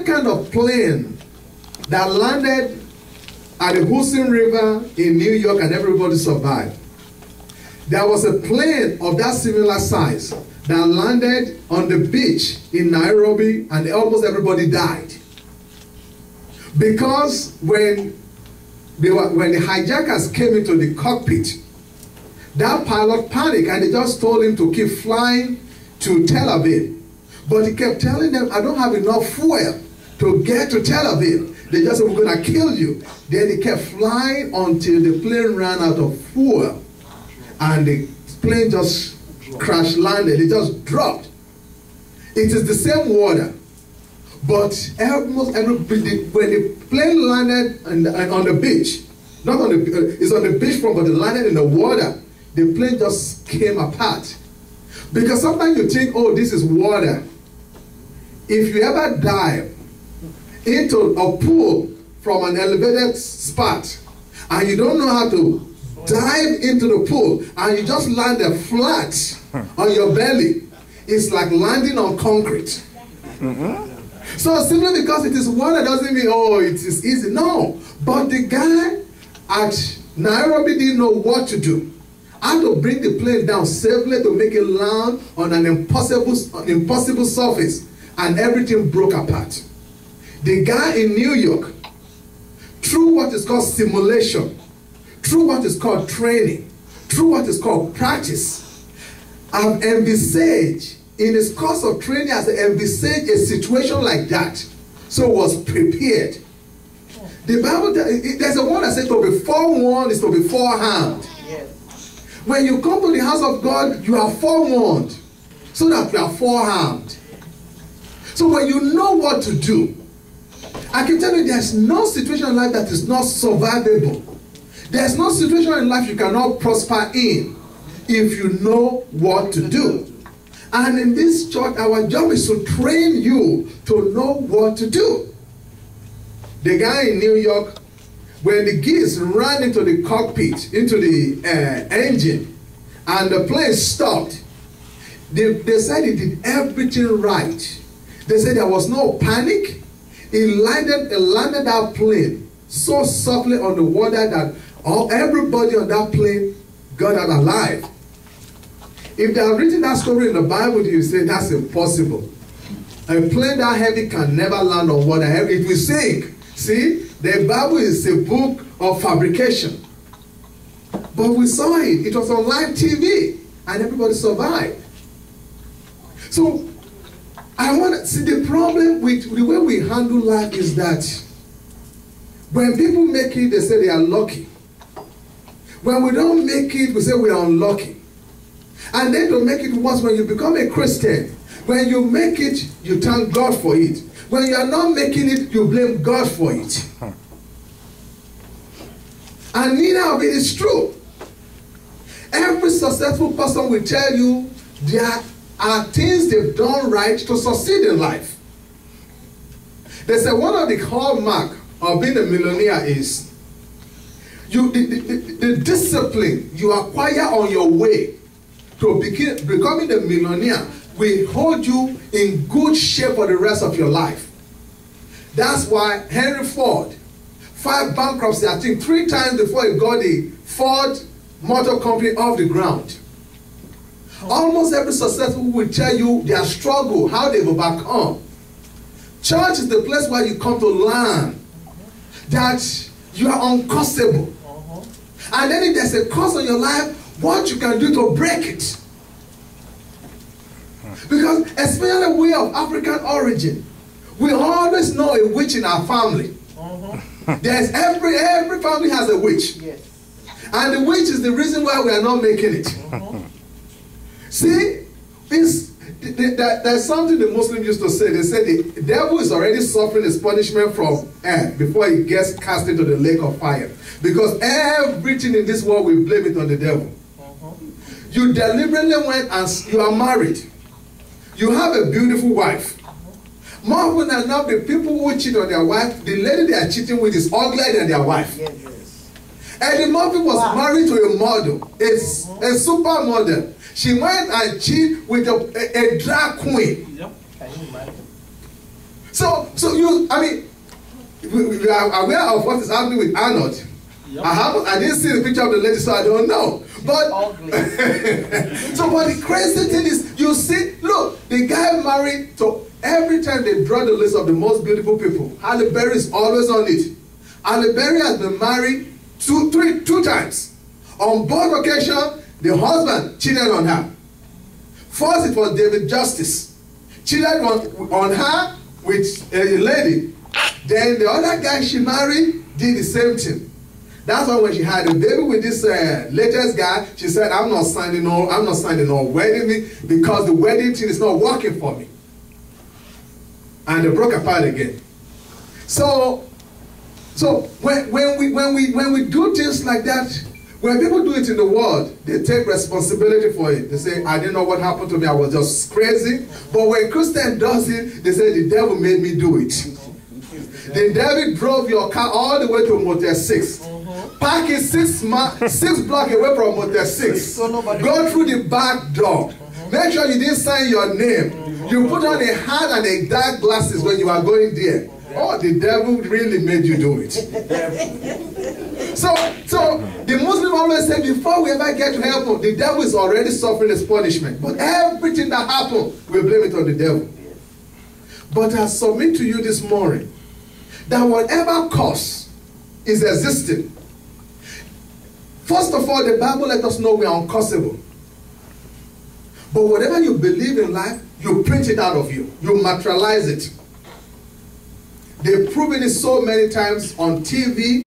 kind of plane that landed at the Hudson River in New York and everybody survived. There was a plane of that similar size that landed on the beach in Nairobi and almost everybody died. Because when the hijackers came into the cockpit, that pilot panicked and they just told him to keep flying to Tel Aviv. But he kept telling them, I don't have enough fuel to get to Tel Aviv. They just said, we're going to kill you. Then he kept flying until the plane ran out of fuel. And the plane just crash landed. It just dropped. It is the same water. But almost everybody, when the plane landed on the beach, not on the, it's on the beachfront, but it landed in the water, the plane just came apart. Because sometimes you think, oh, this is water. If you ever dive into a pool from an elevated spot and you don't know how to dive into the pool and you just land there flat on your belly, it's like landing on concrete. So simply because it is water doesn't mean, oh, it is easy. No. But the guy at Nairobi didn't know what to do. How to bring the plane down safely to make it land on an impossible surface, and everything broke apart. The guy in New York, through what is called simulation, through what is called training, through what is called practice, have envisaged, in his course of training, has envisaged a situation like that, so was prepared. The Bible, there's a word that says to be forewarned is to be forearmed. Yes. When you come to the house of God, you are forewarned, so that you are forearmed. So when you know what to do, I can tell you there's no situation in life that is not survivable. There's no situation in life you cannot prosper in if you know what to do. And in this church, our job is to train you to know what to do. The guy in New York, when the geese ran into the cockpit, into the engine, and the plane stopped, they said he did everything right. They said there was no panic. He landed that plane so softly on the water that everybody on that plane got out alive. If they have written that story in the Bible, you say that's impossible. A plane that heavy can never land on water. It will sink. See, the Bible is a book of fabrication. But we saw it. It was on live TV, and everybody survived. So, I want to see the problem with the way we handle life is that when people make it, they say they are lucky. When we don't make it, we say we are unlucky. And then to make it worse, when you become a Christian, when you make it, you thank God for it. When you are not making it, you blame God for it. And neither of it is true. Every successful person will tell you there are things they've done right to succeed in life. They say one of the hallmark of being a millionaire is the discipline you acquire on your way to becoming a millionaire will hold you in good shape for the rest of your life. That's why Henry Ford, 5 bankruptcy, I think 3 times before he got the Ford Motor Company off the ground. Almost every successful will tell you their struggle, how they've overcome. Church is the place where you come to learn that you are uncostable. And then if there's a cost on your life, what you can do to break it. Because especially we of African origin, we always know a witch in our family. There's every family has a witch. Yes. And the witch is the reason why we are not making it. See, there's something the Muslims used to say. They said the devil is already suffering his punishment from earth before he gets cast into the lake of fire. Because everything in this world, we blame it on the devil. You deliberately went and you are married. You have a beautiful wife. More often than not, the people who cheat on their wife, the lady they are cheating with is uglier than their wife. Yes. Eddie Murphy was married to a model, a supermodel. She went and cheated with a drag queen. Yep. So you, I mean, we are aware of what is happening with Arnold. Yep. I didn't see the picture of the lady, so I don't know. But so, but the crazy thing is, you see, look, the guy married. So every time they draw the list of the most beautiful people, Halle Berry is always on it. Halle Berry has been married two times. On both occasions, the husband cheated on her. First, it was David Justice. Cheated on her with a lady. Then the other guy she married did the same thing. That's why when she had a baby with this latest guy, she said, I'm not signing no wedding ring because the wedding thing is not working for me. And they broke apart again. So when we do things like that, when people do it in the world, they take responsibility for it. They say, I didn't know what happened to me, I was just crazy. But when Christian does it, they say, the devil made me do it. The devil drove your car all the way to Motel 6. Park it 6 blocks away from Motel 6. Go through the back door. Make sure you didn't sign your name. You put on a hat and a dark glasses when you are going there. Oh, the devil really made you do it. So the Muslim always say, before we ever get to heaven, the devil is already suffering his punishment. But everything that happened, we blame it on the devil. But I submit to you this morning that whatever cause is existing, first of all, the Bible let us know we are uncausable. But whatever you believe in life, you print it out of you. You materialize it. They've proven it so many times on TV.